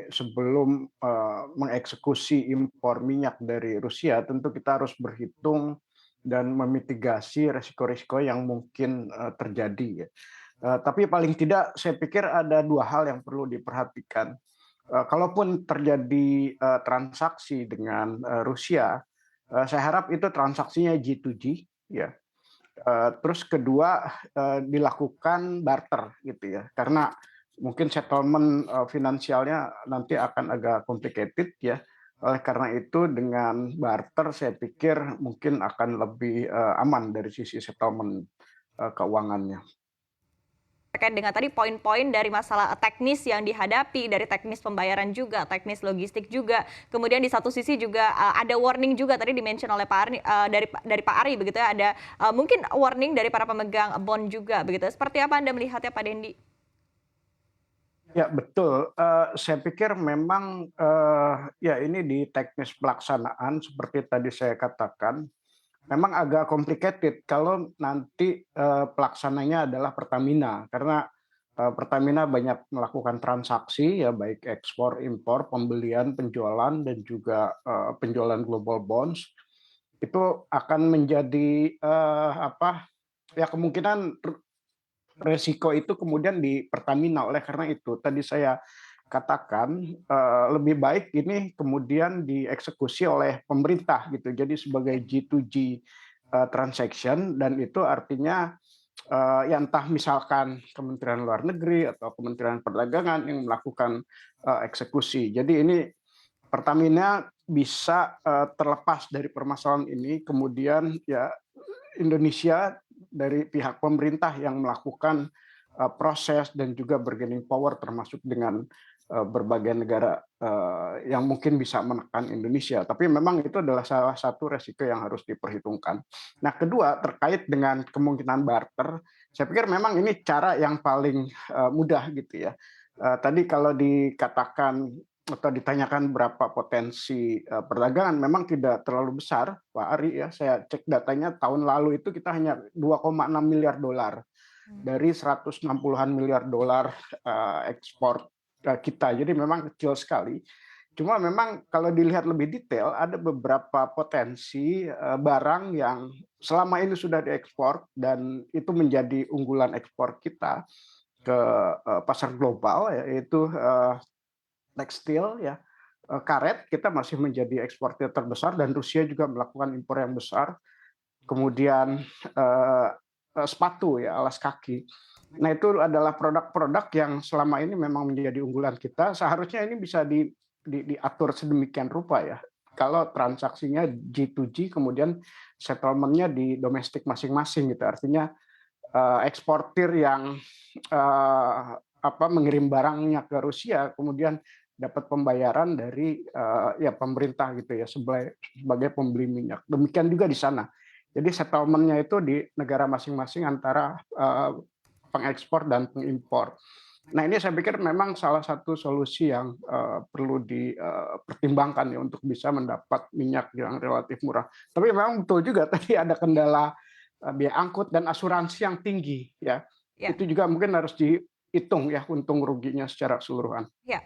sebelum mengeksekusi impor minyak dari Rusia, tentu kita harus berhitung dan memitigasi resiko-resiko yang mungkin terjadi ya. Tapi paling tidak saya pikir ada dua hal yang perlu diperhatikan. Kalaupun terjadi transaksi dengan Rusia, saya harap itu transaksinya G2G ya. Terus kedua, dilakukan barter gitu ya, karena mungkin settlement finansialnya nanti akan agak complicated ya. Oleh karena itu dengan barter saya pikir mungkin akan lebih aman dari sisi settlement keuangannya. Terkait dengan tadi poin-poin dari masalah teknis yang dihadapi, dari teknis pembayaran juga, teknis logistik juga. Kemudian di satu sisi juga ada warning juga tadi di-mention oleh Pak Ari, dari Pak Ari begitu ya, ada mungkin warning dari para pemegang bond juga begitu. Seperti apa Anda melihatnya Pak Dendi? Ya betul, saya pikir memang, ya ini di teknis pelaksanaan seperti tadi saya katakan, memang agak complicated kalau nanti, pelaksananya adalah Pertamina. Karena, Pertamina banyak melakukan transaksi ya baik ekspor, impor, pembelian, penjualan, dan juga, penjualan global bonds. Itu akan menjadi, apa, ya kemungkinan resiko itu kemudian di Pertamina. Oleh karena itu tadi saya katakan, lebih baik ini kemudian dieksekusi oleh pemerintah gitu. Jadi sebagai G2G, transaction, dan itu artinya, ya entah misalkan Kementerian Luar Negeri atau Kementerian Perdagangan yang melakukan, eksekusi. Jadi ini Pertamina bisa, terlepas dari permasalahan ini, kemudian ya Indonesia dari pihak pemerintah yang melakukan proses dan juga bargaining power termasuk dengan berbagai negara yang mungkin bisa menekan Indonesia. Tapi memang itu adalah salah satu resiko yang harus diperhitungkan. Nah, kedua terkait dengan kemungkinan barter, saya pikir memang ini cara yang paling mudah gitu ya. Tadi kalau dikatakan atau ditanyakan berapa potensi perdagangan, memang tidak terlalu besar, Pak Ari ya. Saya cek datanya tahun lalu itu kita hanya 2,6 miliar dolar dari 160-an miliar dolar ekspor kita. Jadi memang kecil sekali. Cuma memang kalau dilihat lebih detail, ada beberapa potensi barang yang selama ini sudah diekspor dan itu menjadi unggulan ekspor kita ke pasar global, yaitu tekstil ya, karet kita masih menjadi eksportir terbesar dan Rusia juga melakukan impor yang besar. Kemudian sepatu ya, alas kaki. Nah itu adalah produk-produk yang selama ini memang menjadi unggulan kita. Seharusnya ini bisa diatur sedemikian rupa ya. Kalau transaksinya G2G, kemudian settlementnya di domestik masing-masing gitu. Artinya eksportir yang mengirim barangnya ke Rusia, kemudian dapat pembayaran dari ya pemerintah gitu ya sebagai pembeli minyak. Demikian juga di sana. Jadi settlementnya itu di negara masing-masing antara pengekspor dan pengimpor. Nah ini saya pikir memang salah satu solusi yang perlu dipertimbangkan ya untuk bisa mendapat minyak yang relatif murah. Tapi memang betul juga tadi ada kendala biaya angkut dan asuransi yang tinggi ya. Ya, Itu juga mungkin harus dihitung ya untung ruginya secara keseluruhan. ya.